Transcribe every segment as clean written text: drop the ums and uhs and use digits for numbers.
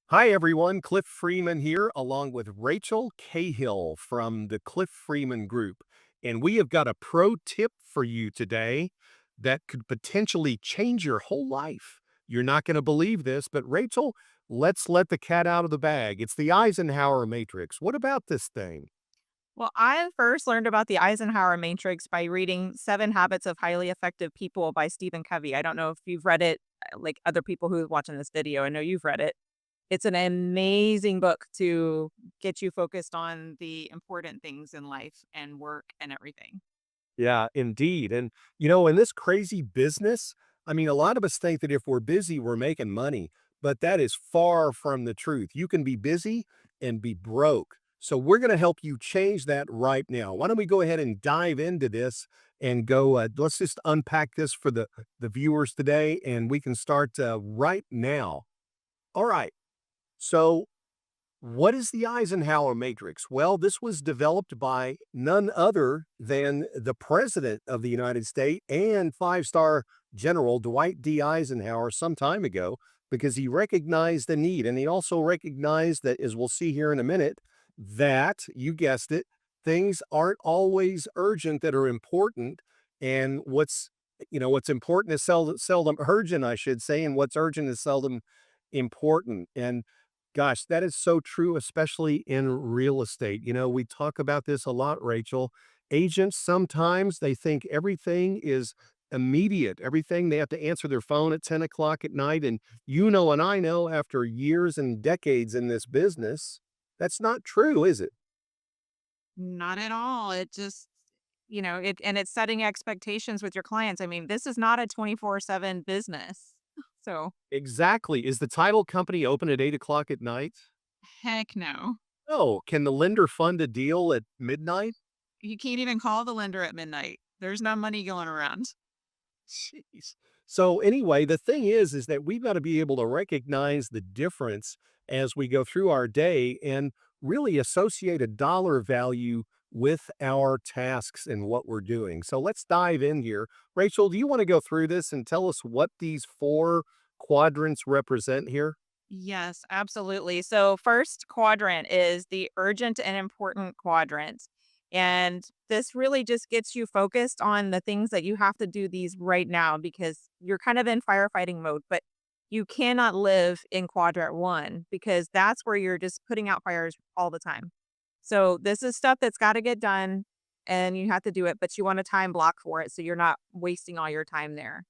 Hi, everyone. Cliff Freeman here, along with Rachel Cahill from the Cliff Freeman Group. And we have got a pro tip for you today that could potentially change your whole life. You're not going to believe this, but Rachel, let's let the cat out of the bag. It's the Eisenhower Matrix. What about this thing? Well, I first learned about the Eisenhower Matrix by reading Seven Habits of Highly Effective People by Stephen Covey. I don't know if you've read it, like other people who are watching this video. I know you've read it. It's an amazing book to get you focused on the important things in life and work and everything. Yeah, indeed. And, in this crazy business, I mean, a lot of us think that if we're busy, we're making money, but that is far from the truth. You can be busy and be broke. So, we're going to help you change that right now. Why don't we go ahead and dive into this and go? Let's just unpack this for the viewers today, and we can start right now. All right. So, what is the Eisenhower Matrix? Well, this was developed by none other than the President of the United States and five-star General Dwight D. Eisenhower some time ago because he recognized the need. And he also recognized that, as we'll see here in a minute, that, you guessed it, things aren't always urgent that are important. And what's important is seldom urgent, I should say, and what's urgent is seldom important. And gosh, that is so true, especially in real estate. We talk about this a lot, Rachel. Agents sometimes they think everything is immediate. Everything they have to answer their phone at 10 o'clock at night. And and I know after years and decades in this business, that's not true, is it? Not at all. It just, it's setting expectations with your clients. I mean, this is not a 24/7 business. So, Exactly. Is the title company open at 8 o'clock at night? heck no. Oh, can the lender fund a deal at midnight? You can't even call the lender at midnight. There's no money going around. Jeez. So anyway, the thing is that we've got to be able to recognize the difference as we go through our day and really associate a dollar value with our tasks and what we're doing. So let's dive in here. Rachel, do you want to go through this and tell us what these four quadrants represent here? Yes, absolutely. So, first quadrant is the urgent and important quadrant. And this really just gets you focused on the things that you have to do these right now because you're kind of in firefighting mode, but you cannot live in quadrant one because that's where you're just putting out fires all the time. So, this is stuff that's got to get done and you have to do it, but you want a time block for it so you're not wasting all your time there.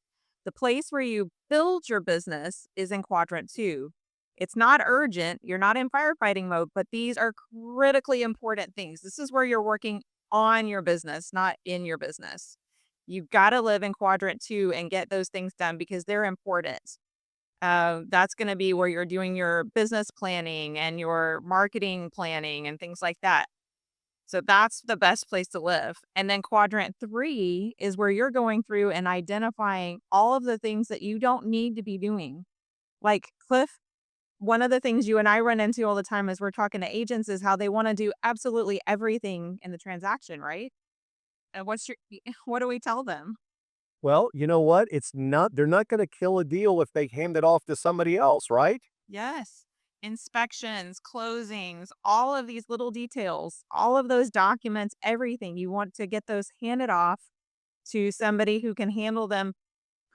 The place where you build your business is in quadrant two. It's not urgent. You're not in firefighting mode, but these are critically important things. This is where you're working on your business, not in your business. You've got to live in quadrant two and get those things done because they're important. That's going to be where you're doing your business planning and your marketing planning and things like that. So that's the best place to live. And then quadrant three is where you're going through and identifying all of the things that you don't need to be doing. Like Cliff, one of the things you and I run into all the time as we're talking to agents is how they want to do absolutely everything in the transaction, right? And what do we tell them? Well, you know what? They're not going to kill a deal if they hand it off to somebody else, right? Yes. Inspections, closings, all of these little details, all of those documents, everything. You want to get those handed off to somebody who can handle them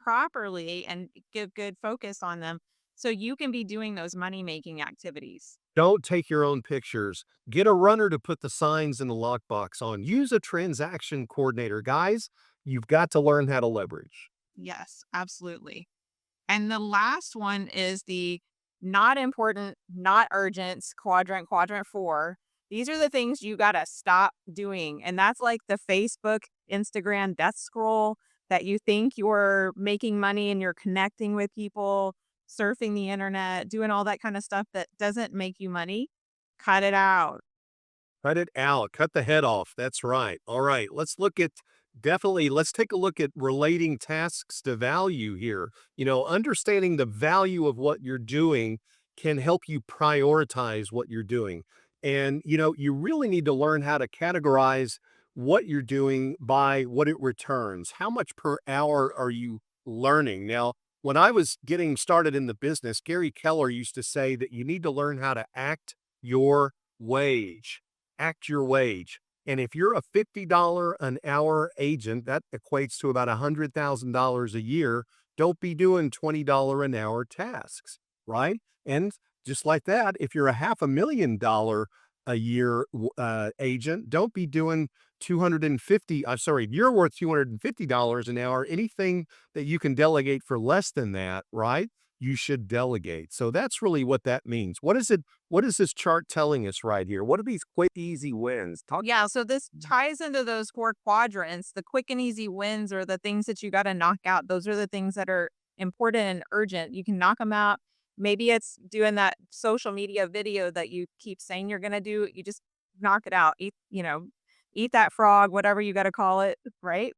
properly and give good focus on them so you can be doing those money making activities. Don't take your own pictures. Get a runner to put the signs in the lockbox on. Use a transaction coordinator. Guys, you've got to learn how to leverage. Yes, absolutely. And the last one is the not important, not urgent quadrant four. These are the things you got to stop doing. And that's like the Facebook, Instagram death scroll that you think you're making money and you're connecting with people, surfing the internet, doing all that kind of stuff that doesn't make you money. Cut it out. Cut it out. Cut the head off. That's right. All right. Let's take a look at relating tasks to value here. Understanding the value of what you're doing can help you prioritize what you're doing. And, you really need to learn how to categorize what you're doing by what it returns. How much per hour are you learning? Now, When I was getting started in the business, Gary Keller used to say that you need to learn how to act your wage. Act your wage. And if you're a $50 an hour agent, that equates to about $100,000 a year. Don't be doing $20 an hour tasks, right? And just like that, if you're a half a million dollar a year agent, don't be doing 250. I'm sorry, you're worth $250 an hour. Anything that you can delegate for less than that, right? You should delegate. So that's really what that means. What is this chart telling us right here? What are these quick, easy wins? Talk. Yeah, so this ties into those 4 quadrants. The quick and easy wins are the things that you gotta knock out. Those are the things that are important and urgent. You can knock them out. Maybe it's doing that social media video that you keep saying you're gonna do. You just knock it out. Eat that frog, whatever you gotta call it, right?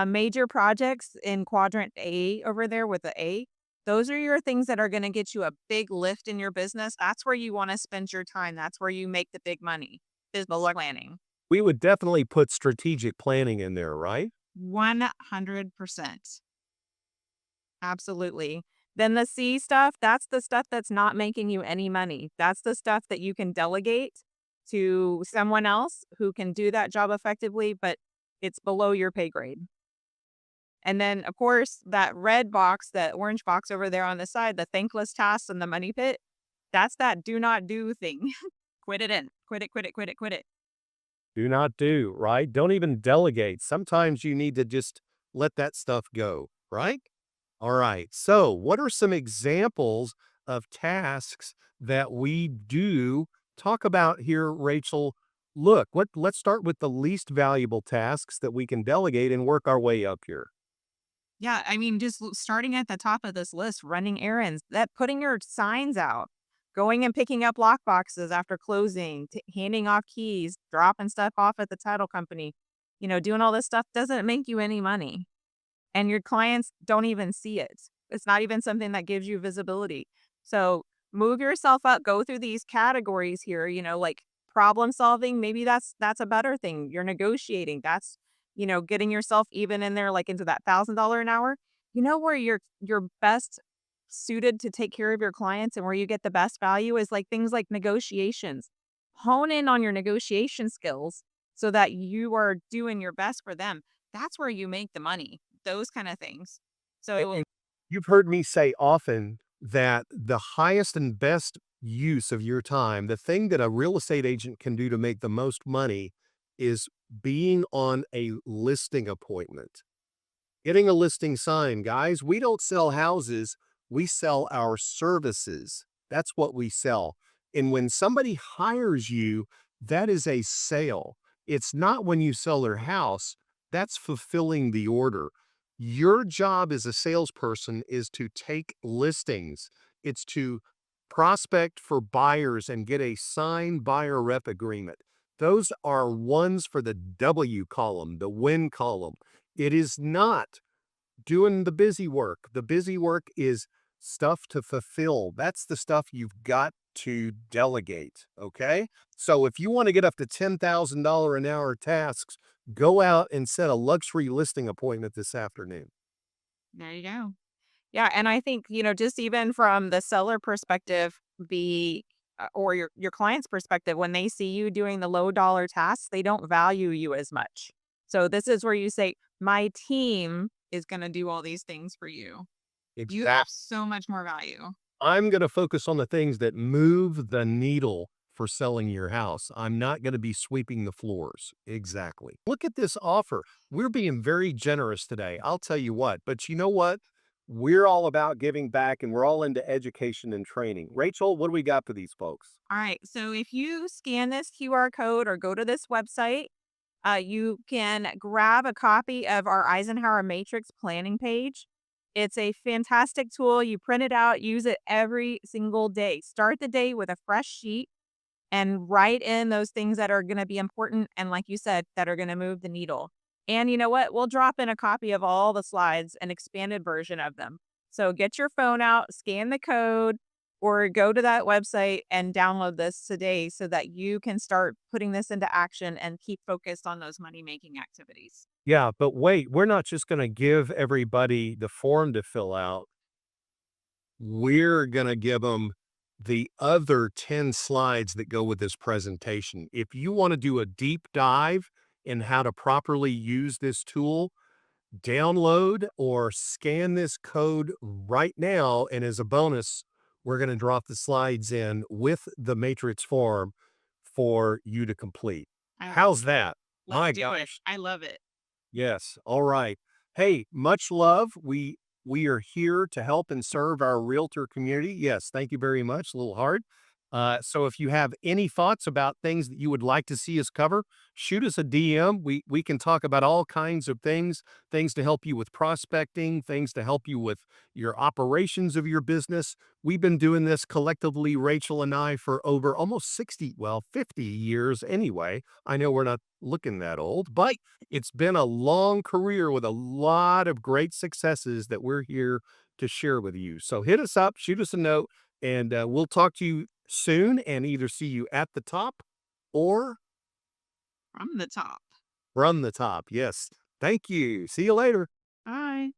Major projects in quadrant A over there with the A, those are your things that are gonna get you a big lift in your business. That's where you wanna spend your time. That's where you make the big money. Business planning. We would definitely put strategic planning in there, right? 100%. Absolutely. Then the C stuff, that's the stuff that's not making you any money. That's the stuff that you can delegate to someone else who can do that job effectively, but it's below your pay grade. And then, of course, that red box, that orange box over there on the side, the thankless tasks and the money pit, that's that do not do thing. Quit it in. Quit it, quit it, quit it, quit it. Do not do, right? Don't even delegate. Sometimes you need to just let that stuff go, right? All right. So, what are some examples of tasks that we do talk about here, Rachel? Look, let's start with the least valuable tasks that we can delegate and work our way up here. Yeah, I mean, just starting at the top of this list, running errands, that putting your signs out, going and picking up lock boxes after closing, handing off keys, dropping stuff off at the title company, doing all this stuff doesn't make you any money. And your clients don't even see it. It's not even something that gives you visibility. So move yourself up, go through these categories here, like problem solving, maybe that's a better thing. You're negotiating. That's, getting yourself even in there like into that $1,000 an hour. You know where you're best suited to take care of your clients and where you get the best value is like things like negotiations. Hone in on your negotiation skills so that you are doing your best for them. That's where you make the money, those kind of things. So, And you've heard me say often that the highest and best use of your time, the thing that a real estate agent can do to make the most money is being on a listing appointment. Getting a listing signed, guys. We don't sell houses, we sell our services. That's what we sell. And when somebody hires you, that is a sale. It's not when you sell their house, that's fulfilling the order. Your job as a salesperson is to take listings, it's to prospect for buyers and get a signed buyer rep agreement. Those are ones for the W column, the win column. It is not doing the busy work. The busy work is stuff to fulfill. That's the stuff you've got to delegate. Okay. So if you want to get up to $10,000 an hour tasks, go out and set a luxury listing appointment this afternoon. there you go. Yeah, and I think, just even from the seller perspective, or your client's perspective, when they see you doing the low dollar tasks, they don't value you as much. So this is where you say, "My team is gonna do all these things for you." You have Exactly. so much more value. I'm going to focus on the things that move the needle for selling your house. I'm not going to be sweeping the floors. Exactly. Look at this offer. We're being very generous today. I'll tell you what, but you know what? We're all about giving back and we're all into education and training. Rachel, what do we got for these folks? All right, so if you scan this QR code or go to this website, you can grab a copy of our Eisenhower Matrix planning page. It's a fantastic tool. You print it out, use it every single day. Start the day with a fresh sheet and write in those things that are going to be important. And like you said, that are going to move the needle. And you know what? We'll drop in a copy of all the slides, an expanded version of them. So get your phone out, scan the code, or go to that website and download this today so that you can start putting this into action and keep focused on those money making activities. Yeah, but wait, we're not just going to give everybody the form to fill out. we're going to give them the other 10 slides that go with this presentation. If you want to do a deep dive in how to properly use this tool, download or scan this code right now. And as a bonus, we're going to drop the slides in with the matrix form for you to complete. I How's that? Let's My do it. gosh. I love it. Yes. All right. Hey, much love. We are here to help and serve our realtor community. Yes, thank you very much. A little hard. So if you have any thoughts about things that you would like to see us cover, shoot us a DM. We can talk about all kinds of things, things to help you with prospecting, things to help you with your operations of your business. We've been doing this collectively, Rachel and I, for over almost 60, well, 50 years anyway. I know we're not looking that old, but it's been a long career with a lot of great successes that we're here to share with you. So hit us up, shoot us a note, and we'll talk to you soon and either see you at the top or From the top. from the top. Yes. Thank you. See you later. Bye.